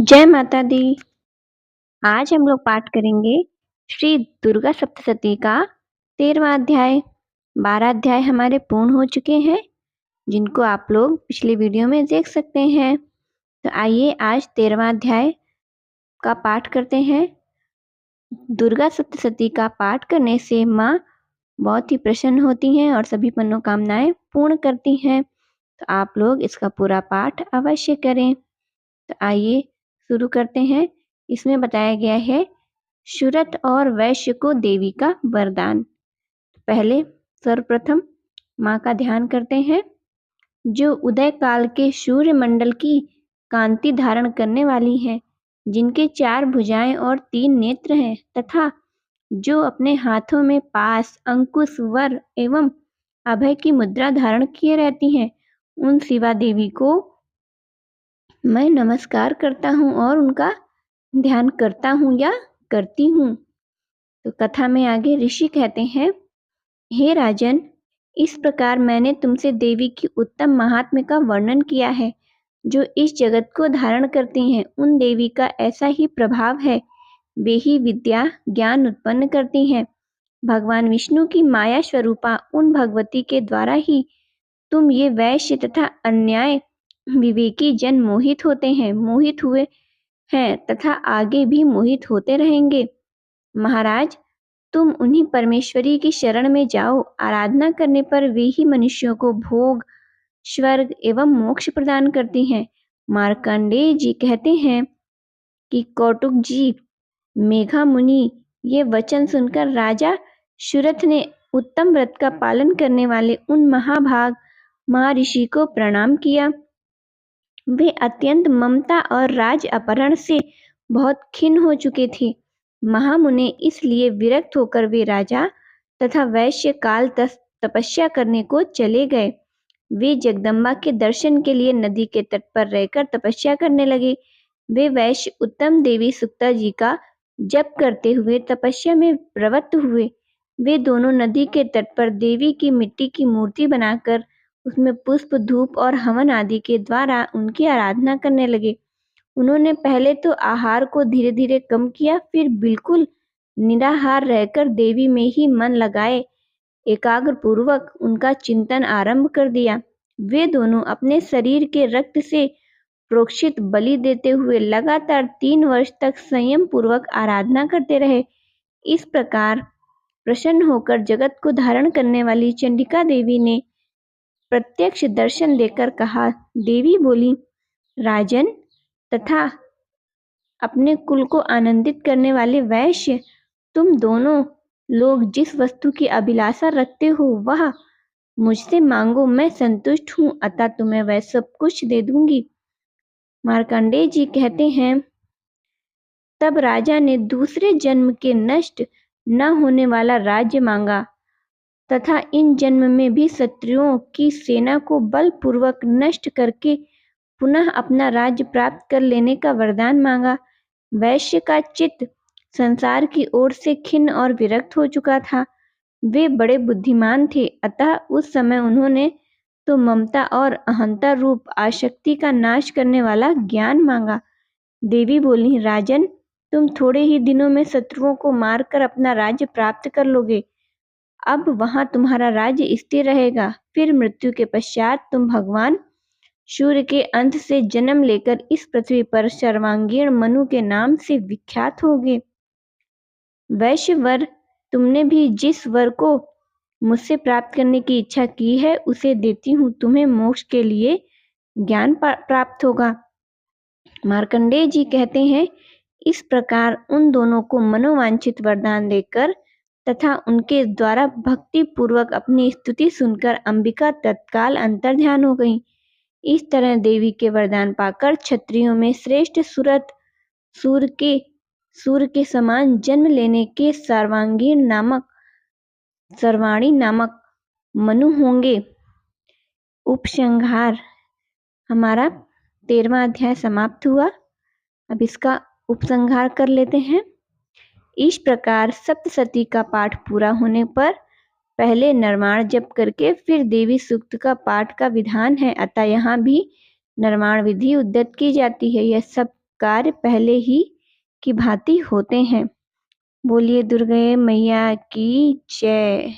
जय माता दी। आज हम लोग पाठ करेंगे श्री दुर्गा सप्तशती का 13वां अध्याय। 12 अध्याय हमारे पूर्ण हो चुके हैं, जिनको आप लोग पिछले वीडियो में देख सकते हैं। तो आइए आज 13वां अध्याय का पाठ करते हैं। दुर्गा सप्तशती का पाठ करने से माँ बहुत ही प्रसन्न होती हैं और सभी मनोकामनाएं पूर्ण करती हैं। तो आप लोग इसका पूरा पाठ अवश्य करें। तो आइए शुरू करते हैं। इसमें बताया गया है शूरत और वैश्य को देवी का वरदान। पहले सर्वप्रथम माँ का ध्यान करते हैं, जो उदय काल के सूर्य मंडल की कांति धारण करने वाली है, जिनके 4 भुजाएं और 3 नेत्र हैं, तथा जो अपने हाथों में पास, अंकुश, वर एवं अभय की मुद्रा धारण किए रहती हैं, उन शिवा देवी को मैं नमस्कार करता हूँ और उनका ध्यान करता हूँ या करती हूँ। तो कथा में आगे ऋषि कहते हैं, हे राजन, इस प्रकार मैंने तुमसे देवी की उत्तम महात्म्य का वर्णन किया है, जो इस जगत को धारण करती हैं। उन देवी का ऐसा ही प्रभाव है, वे ही विद्या ज्ञान उत्पन्न करती हैं। भगवान विष्णु की माया स्वरूपा उन भगवती के द्वारा ही तुम ये वैश्य तथा अन्याय विवेकी जन मोहित होते हैं, मोहित हुए हैं तथा आगे भी मोहित होते रहेंगे। महाराज, तुम उन्हीं परमेश्वरी की शरण में जाओ। आराधना करने पर वे ही मनुष्यों को भोग, स्वर्ग एवं मोक्ष प्रदान करती हैं। मार्कंडेय जी कहते हैं कि कौटुक जी, मेघा मुनि ये वचन सुनकर राजा शूरथ ने उत्तम व्रत का पालन करने वाले उन महाभाग महर्षि को प्रणाम किया। वे अत्यंत ममता और राज अपहरण से बहुत खिन्न हो चुके थे। महामुने इसलिए विरक्त होकर वे राजा तथा वैश्य काल तपस्या करने को चले गए। वे जगदम्बा के दर्शन के लिए नदी के तट पर रहकर तपस्या करने लगे। वे वैश्य उत्तम देवी सुक्ता जी का जप करते हुए तपस्या में प्रवृत्त हुए। वे दोनों नदी के तट पर देवी की मिट्टी की मूर्ति बनाकर उसमें पुष्प, धूप और हवन आदि के द्वारा उनकी आराधना करने लगे। उन्होंने पहले तो आहार को धीरे धीरे कम किया, फिर बिल्कुल निराहार रहकर देवी में ही मन लगाए एकाग्र पूर्वक उनका चिंतन आरंभ कर दिया। वे दोनों अपने शरीर के रक्त से प्रोक्षित बलि देते हुए लगातार 3 वर्ष तक संयम पूर्वक आराधना करते रहे। इस प्रकार प्रसन्न होकर जगत को धारण करने वाली चंडिका देवी ने प्रत्यक्ष दर्शन देकर कहा। देवी बोली, राजन तथा अपने कुल को आनंदित करने वाले वैश्य, तुम दोनों लोग जिस वस्तु की अभिलाषा रखते हो वह मुझसे मांगो, मैं संतुष्ट हूँ, अतः तुम्हें वह सब कुछ दे दूंगी। मार्कंडेय जी कहते हैं, तब राजा ने दूसरे जन्म के नष्ट न होने वाला राज्य मांगा तथा इन जन्म में भी शत्रुओं की सेना को बलपूर्वक नष्ट करके पुनः अपना राज्य प्राप्त कर लेने का वरदान मांगा। वैश्य का चित्त संसार की ओर से खिन्न और विरक्त हो चुका था। वे बड़े बुद्धिमान थे, अतः उस समय उन्होंने तो ममता और अहंता रूप आसक्ति का नाश करने वाला ज्ञान मांगा। देवी बोली, राजन, तुम थोड़े ही दिनों में शत्रुओं को मारकर अपना राज्य प्राप्त कर लोगे। अब वहां तुम्हारा राज्य स्थिर रहेगा। फिर मृत्यु के पश्चात तुम भगवान सूर्य के अंश से जन्म लेकर इस पृथ्वी पर सर्वांगीण मनु के नाम से विख्यात होगे। वैश्य वर, तुमने भी जिस वर को मुझसे प्राप्त करने की इच्छा की है उसे देती हूँ। तुम्हें मोक्ष के लिए ज्ञान प्राप्त होगा। मार्कंडेय जी कहते हैं, इस प्रकार उन दोनों को मनोवांछित वरदान देकर तथा उनके द्वारा भक्ति पूर्वक अपनी स्तुति सुनकर अंबिका तत्काल अंतर्ध्यान हो गई। इस तरह देवी के वरदान पाकर क्षत्रियों में श्रेष्ठ सूरत सूर्य के समान जन्म लेने के सर्वाणी नामक मनु होंगे। उपसंहार, हमारा 13वां अध्याय समाप्त हुआ। अब इसका उपसंहार कर लेते हैं। इस प्रकार सप्तशती का पाठ पूरा होने पर पहले नरमाण जप करके फिर देवी सूक्त का पाठ का विधान है, अतः यहाँ भी नरमाण विधि उद्यत की जाती है। यह सब कार्य पहले ही की भांति होते हैं। बोलिए दुर्गे मैया की जय।